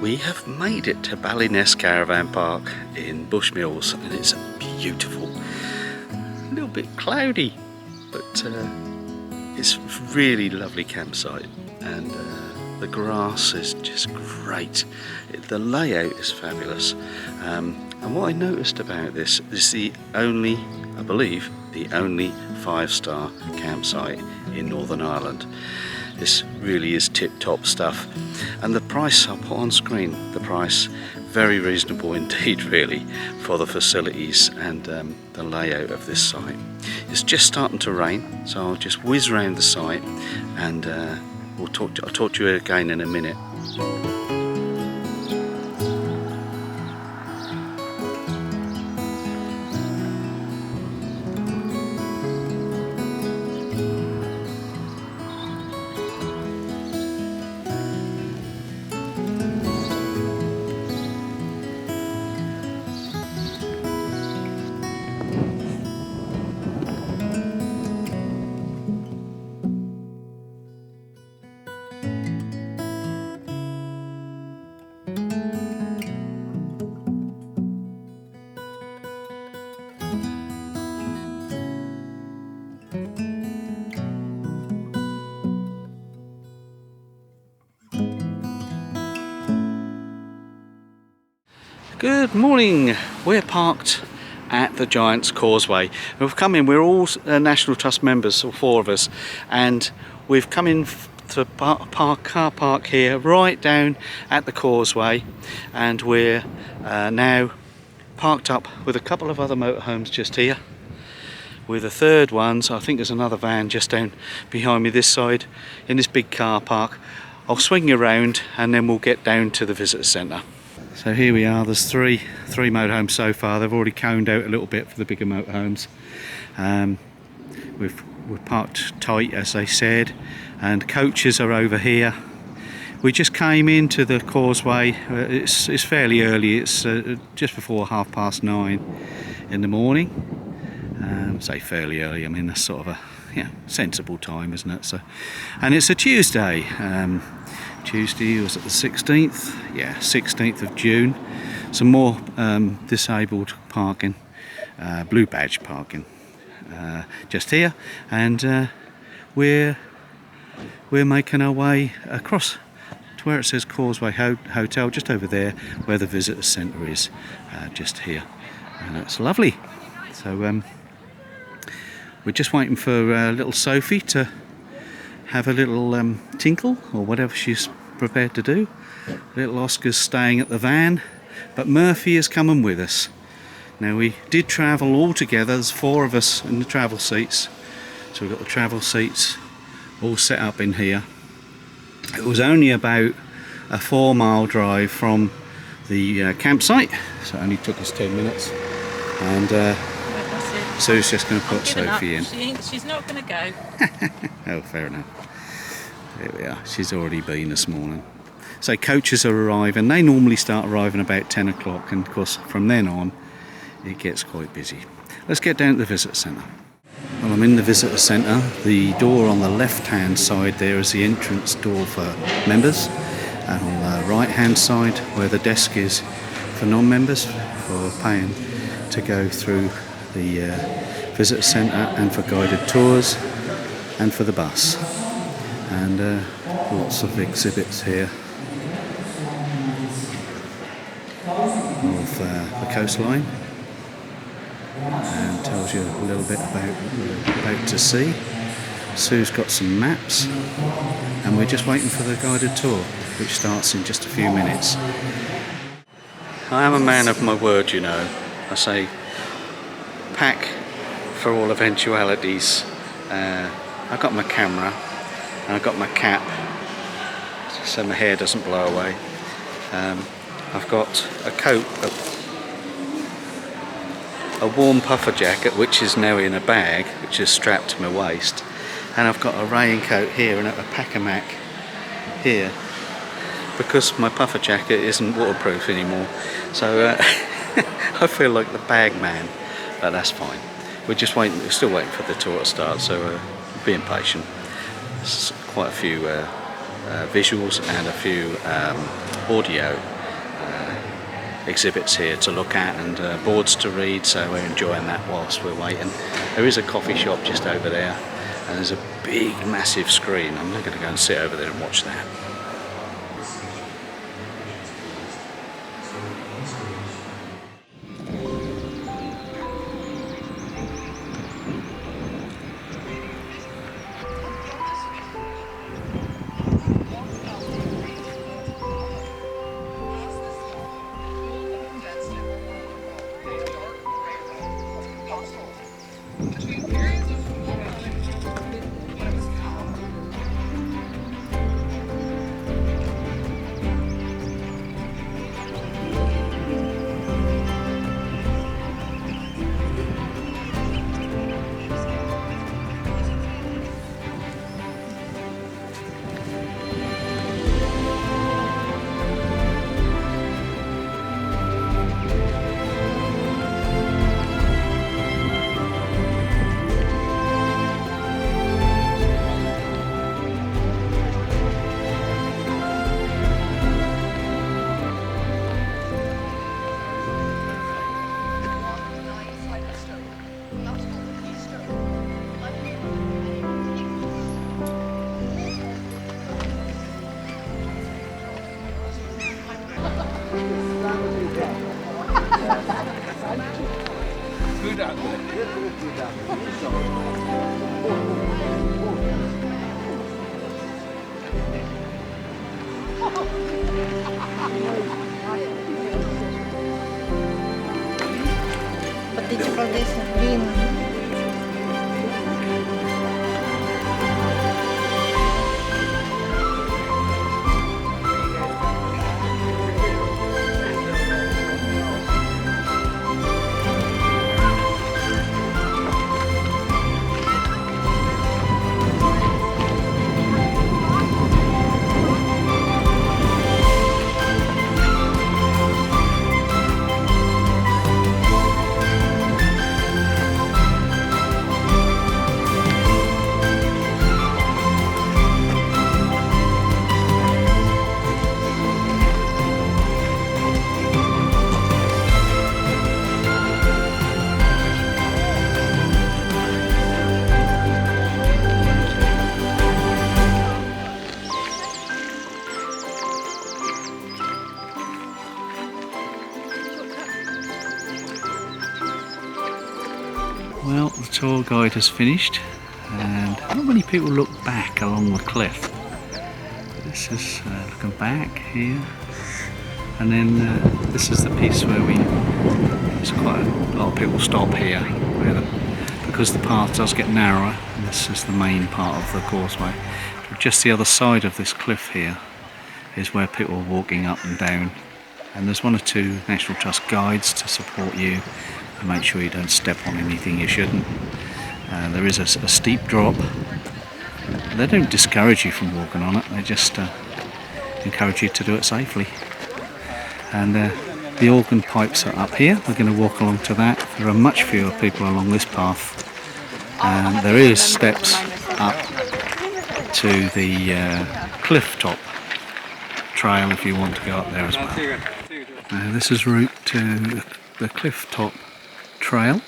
We have made it to Ballyness Caravan Park in Bushmills, and it's beautiful. A little bit cloudy, but it's a really lovely campsite, and the grass is just great. The layout is fabulous, and what I noticed about this is the only, I believe, the only 5-star campsite in Northern Ireland. This really is tip-top stuff, and the price I'll put on screen, the price very reasonable indeed really for the facilities and the layout of this site. It's just starting to rain, so I'll just whiz around the site, and I'll talk to you again in a minute. Good morning. We're parked at the Giants Causeway. We've come in, we're all National Trust members, all 4 of us, and we've come in to car park here right down at the Causeway, and we're now parked up with a couple of other motorhomes just here, with a third one. So I think there's another van just down behind me this side in this big car park. I'll swing you around and then we'll get down to the visitor centre. So here we are, there's three motorhomes so far. They've already coned out a little bit for the bigger motorhomes. We're parked tight, as they said, and coaches are over here. We just came into the Causeway. It's fairly early, it's just before 9:30 in the morning. Say fairly early, I mean that's sort of a sensible time, isn't it? So, and it's a Tuesday. Tuesday was it the 16th? Yeah, 16th of June. Some more disabled parking, blue badge parking, just here, and we're making our way across to where it says Causeway Hotel, just over there where the visitor centre is, just here, and it's lovely. So we're just waiting for little Sophie to have a little tinkle or whatever she's prepared to do. Little Oscar's staying at the van, but Murphy is coming with us. Now we did travel all together, there's 4 of us in the travel seats, so we've got the travel seats all set up in here. It was only about a 4-mile drive from the campsite, so it only took us 10 minutes, and Sue's just going to put Sophie in. She's not going to go. Oh, fair enough. There we are. She's already been this morning. So coaches are arriving. They normally start arriving about 10 o'clock, and of course from then on it gets quite busy. Let's get down to the visitor centre. Well, I'm in the visitor centre. The door on the left hand side there is the entrance door for members, and on the right hand side where the desk is for non-members, for paying to go through the visitor centre and for guided tours and for the bus, and lots of exhibits here of the coastline, and tells you a little bit about what we're about to see. Sue's got some maps, and we're just waiting for the guided tour, which starts in just a few minutes. I am a man of my word, you know. I say pack for all eventualities. I got my camera and I got my cap so my hair doesn't blow away. I've got a coat, a warm puffer jacket, which is now in a bag, which is strapped to my waist, and I've got a raincoat here and a pack-a-mac here, because my puffer jacket isn't waterproof anymore, so I feel like the bag man, but that's fine. We're still waiting for the tour to start, so being patient. There's quite a few visuals and a few audio exhibits here to look at and boards to read, so we're enjoying that whilst we're waiting. There is a coffee shop just over there, and there's a big massive screen. I'm not going to go and sit over there and watch that. But did you forget the green? Well, the tour guide has finished, and not many people look back along the cliff. This is looking back here, and then this is the piece where there's quite a lot of people stop here, because the path does get narrower, and this is the main part of the causeway. But just the other side of this cliff here is where people are walking up and down, and there's one or two National Trust guides to support you and make sure you don't step on anything you shouldn't. There is a steep drop. They don't discourage you from walking on it, they just encourage you to do it safely. And the organ pipes are up here. We're going to walk along to that. There are much fewer people along this path, and there is steps up to the Clifftop trail if you want to go up there as well. This is route to the Clifftop trail,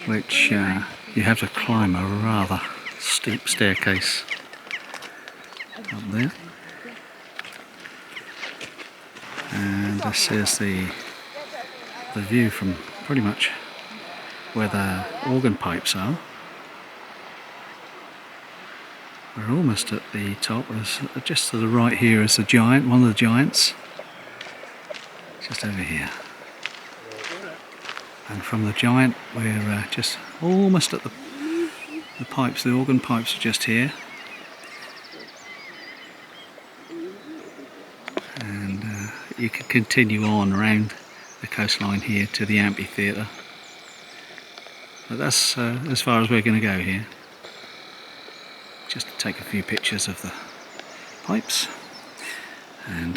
which you have to climb a rather steep staircase up there. And this is the view from pretty much where the organ pipes are. We're almost at the top. There's, just to the right here is the giant, one of the giants, just over here. And from the giant we're just almost at the pipes. The organ pipes are just here. And you can continue on around the coastline here to the amphitheatre. But that's as far as we're going to go here. Just to take a few pictures of the pipes. And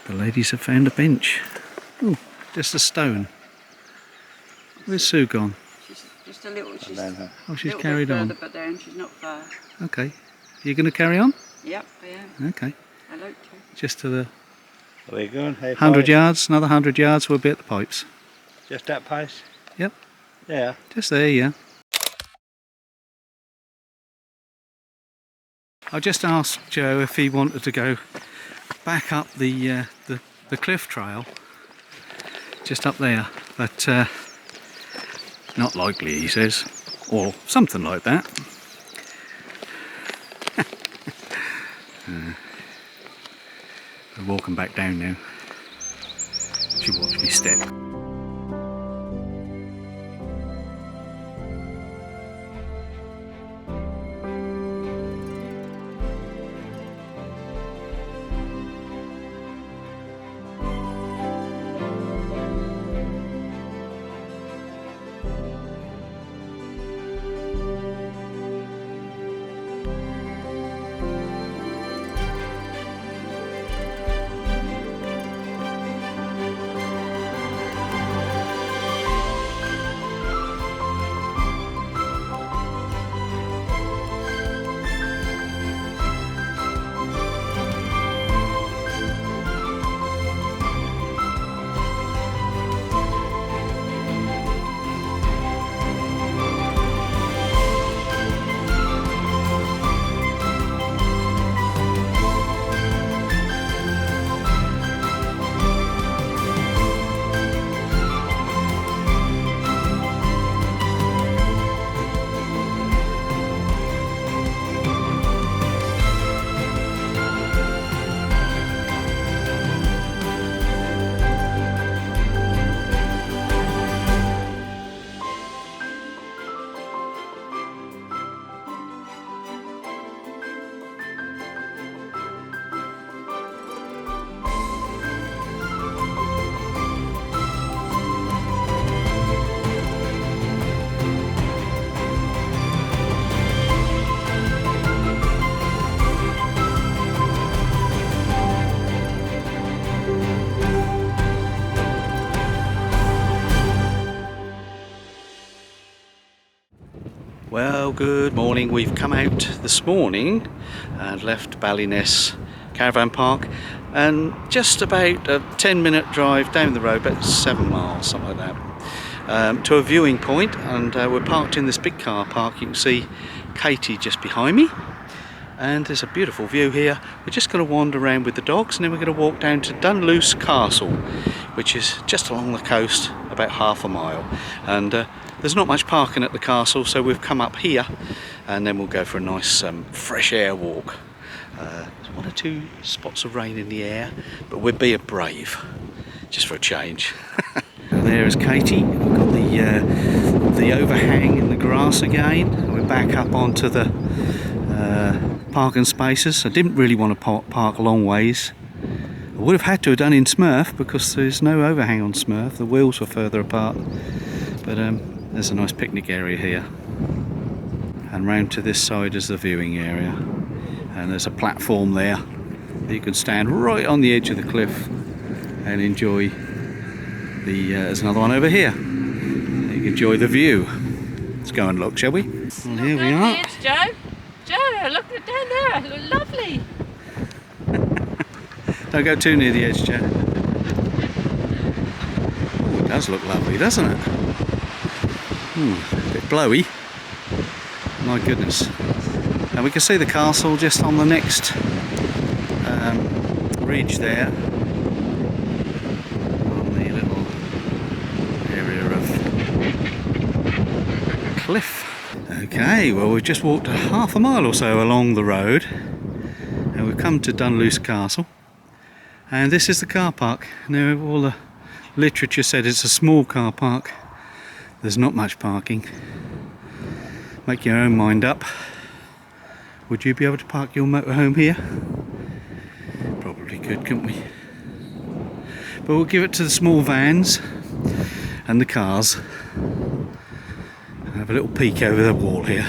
the ladies have found a bench. Ooh, just a stone. Where's Sue gone? She's just a little. She's carried on. But down, she's not far. Okay. You're going to carry on? Yep, I am. Okay. I like to. Just to the Are we going? Hey, 100 yards, another 100 yards, we'll be at the pipes. Just that pace? Yep. Yeah. Just there, yeah. I just asked Joe if he wanted to go back up the cliff trail, just up there, but not likely, he says, or something like that. We're walking back down now. She watched me step. Well, good morning. We've come out this morning and left Ballyness Caravan Park, and just about a 10-minute drive down the road, about 7 miles, something like that, to a viewing point, and we're parked in this big car park. You can see Katie just behind me, and there's a beautiful view here. We're just going to wander around with the dogs, and then we're going to walk down to Dunluce Castle, which is just along the coast, about half a mile. And there's not much parking at the castle, so we've come up here, and then we'll go for a nice fresh air walk. There's 1 or 2 spots of rain in the air, but we're being brave, just for a change. There is Katie. We've got the overhang in the grass again. We're back up onto the parking spaces. I didn't really want to park a long ways. I would have had to have done in Smurf because there's no overhang on Smurf. The wheels were further apart. But there's a nice picnic area here. And round to this side is the viewing area. And there's a platform there that you can stand right on the edge of the cliff and enjoy the. There's another one over here. You can enjoy the view. Let's go and look, shall we? Well, here we are. It's Joe. Joe, look down there. It looks lovely. Don't go too near the edge, Joe. Oh, it does look lovely, doesn't it? A bit blowy. My goodness. And we can see the castle just on the next ridge there. On the little area of cliff. Okay, well, we've just walked half a mile or so along the road, and we've come to Dunluce Castle. And this is the car park. Now, all the literature said it's a small car park. There's not much parking. Make your own mind up. Would you be able to park your motorhome here? Probably could, couldn't we? But we'll give it to the small vans and the cars. Have a little peek over the wall here.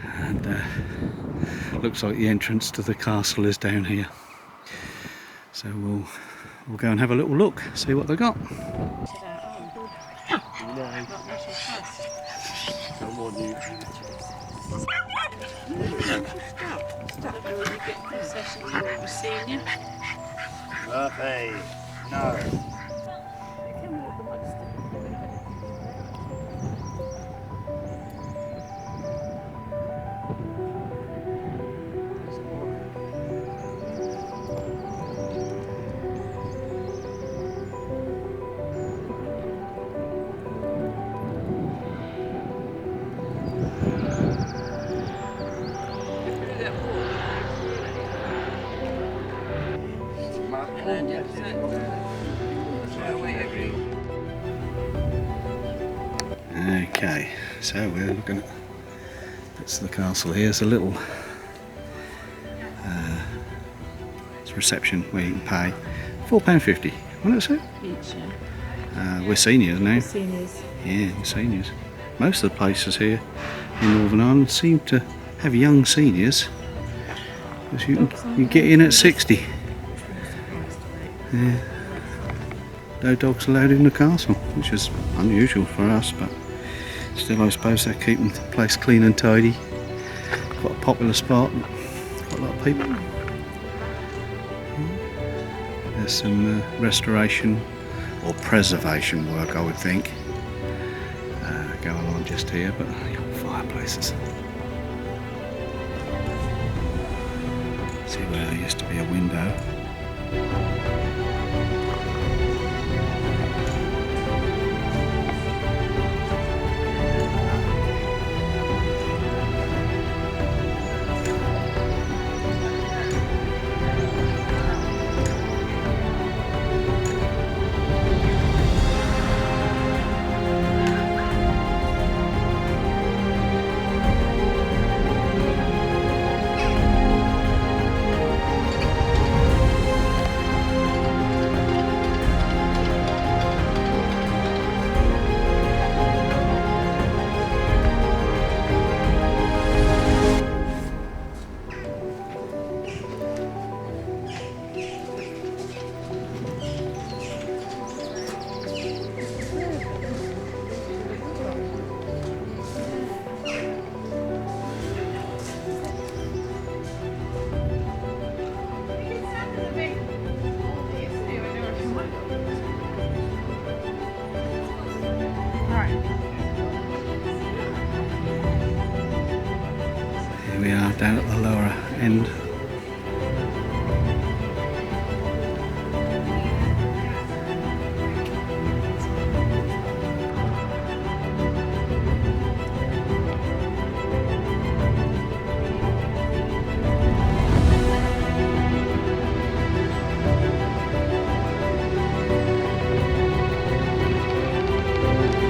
And looks like the entrance to the castle is down here. So we'll go and have a little look, see what they got. Murphy, no. Okay, so we're looking at that's the castle here. It's a little it's a reception where you can pay £4.50. What is it? Each, We're seniors now. seniors. Yeah, we're seniors. Most of the places here in Northern Ireland seem to have young seniors. Because you get in at 60. Yeah. No dogs allowed in the castle, which is unusual for us, but still I suppose they're keeping the place clean and tidy. Quite a popular spot, quite a lot of people. There's some restoration or preservation work, I would think, going on just here, but fireplaces. See where there used to be a window. Here we are down at the lower end.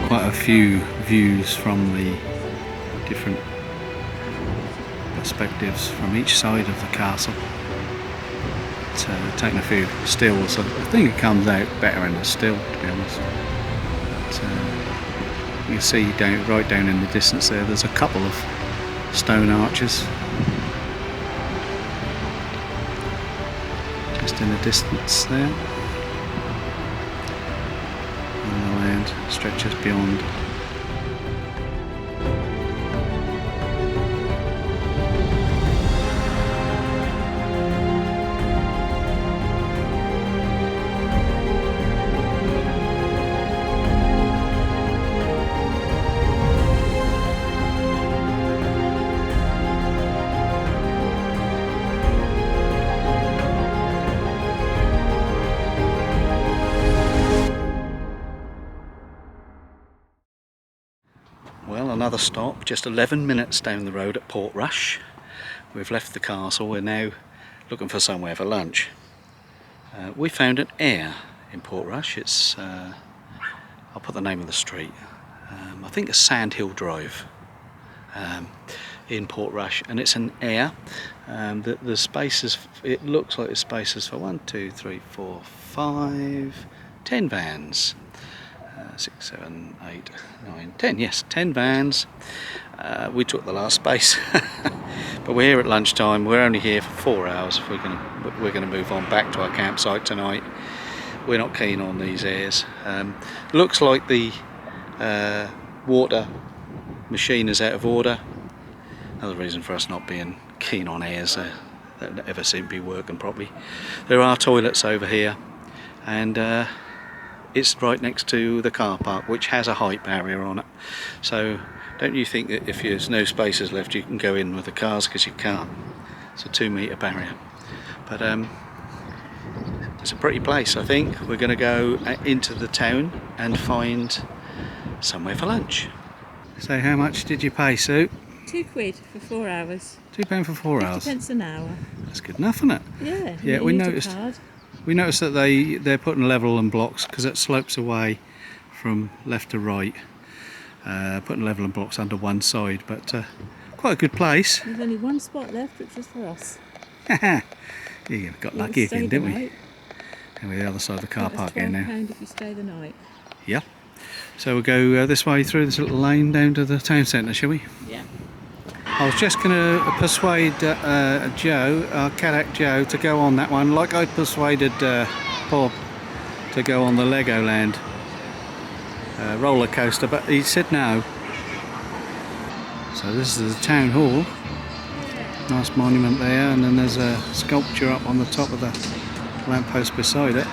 Quite a few views from the different perspectives from each side of the castle. It's taking a few stills. I think it comes out better in the still, to be honest. But, you can see right down in the distance there's a couple of stone arches just in the distance there. And the land stretches beyond. Well, another stop, just 11 minutes down the road at Portrush. We've left the castle, we're now looking for somewhere for lunch. We found an air in Portrush. It's, I'll put the name of the street. I think it's Sandhill Drive in Portrush, and it's an air. The spaces, it looks like there's spaces for 1, 2, 3, 4, 5, 10 vans. 6, 7, 8, 9, 10. Yes, 10 vans. We took the last space, but we're here at lunchtime. We're only here for 4 hours. We're going to move on back to our campsite tonight. We're not keen on these airs. Looks like the water machine is out of order. Another reason for us not being keen on airs. that never seem to be working properly. There are toilets over here, and it's right next to the car park, which has a height barrier on it. So don't you think that if there's no spaces left you can go in with the cars, because you can't. It's a 2-metre barrier. But it's a pretty place. I think we're going to go into the town and find somewhere for lunch. So how much did you pay, Sue? £2 for 4 hours. £2 for 4 hours. 50 an hour. That's good enough, isn't it? Yeah. Yeah, we noticed that they're putting level and blocks, because it slopes away from left to right. Putting level and blocks under one side, but quite a good place. There's only one spot left, which is for us. Yeah, got lucky again, didn't we? And we're the other side of the car park here now. £12 if you stay the night. Yeah. So we'll go this way through this little lane down to the town centre, shall we? Yeah. I was just going to persuade Joe, Cadillac Joe, to go on that one, like I persuaded Bob to go on the Legoland roller coaster, but he said no. So this is the town hall. Nice monument there, and then there's a sculpture up on the top of the lamppost beside it.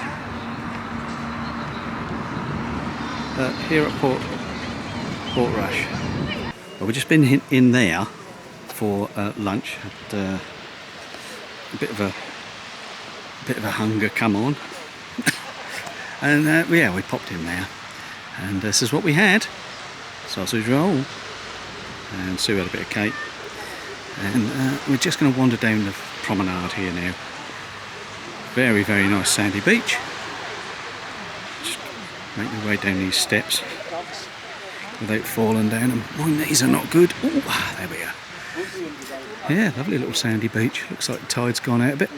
Here at Portrush. Well, we've just been in there for lunch. Had a bit of a hunger come on, and yeah, we popped in there, and this is what we had: sausage roll, and Sue had a bit of cake. And we're just going to wander down the promenade here now. Very, very nice sandy beach. Just make my way down these steps without falling down them. My knees are not good. Ooh, there we are. Yeah, lovely little sandy beach. Looks like the tide's gone out a bit.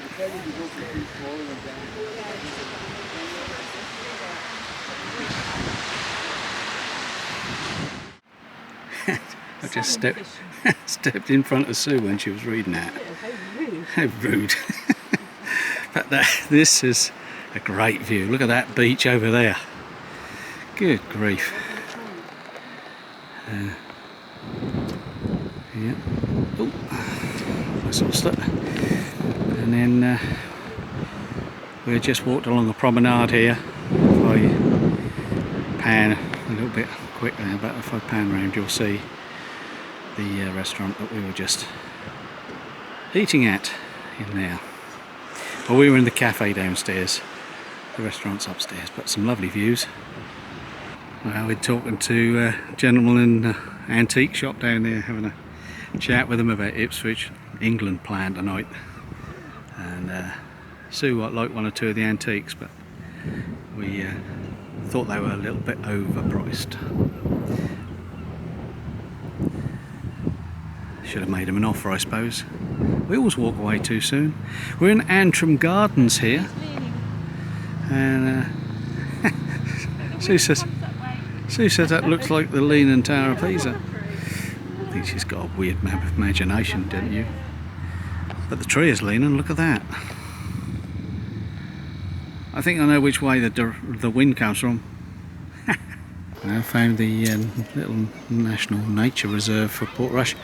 I just stepped in front of Sue when she was reading that. How rude. But this is a great view. Look at that beach over there. Good grief. Yeah. Oh, I lost it. And then we just walked along the promenade here. If I pan a little bit quick there, but if I pan around you'll see the restaurant that we were just eating at in there. Well, we were in the cafe downstairs, the restaurant's upstairs, but some lovely views. Well, we're talking to a gentleman in the antique shop down there, having a chat with him about Ipswich, England plan tonight. And Sue liked one or two of the antiques, but we thought they were a little bit overpriced. Should have made him an offer, I suppose. We always walk away too soon. We're in Antrim Gardens here, and Sue says that looks like the Leaning Tower of Pisa. I think she's got a weird imagination, didn't you? But the tree is leaning. Look at that. I think I know which way the wind comes from. I found the little National Nature Reserve for Portrush.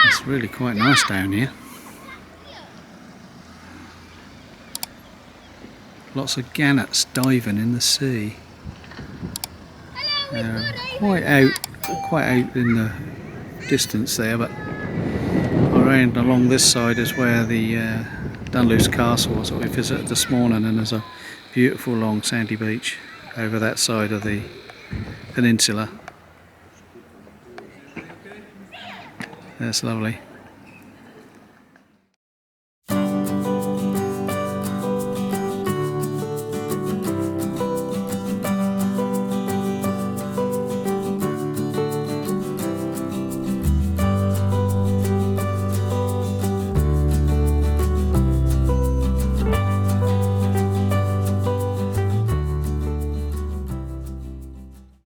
It's really quite nice down here. Lots of gannets diving in the sea. Quite out in the distance there, but around along this side is where the Dunluce Castle was that we visited this morning, and there's a beautiful long sandy beach over that side of the peninsula. That's lovely.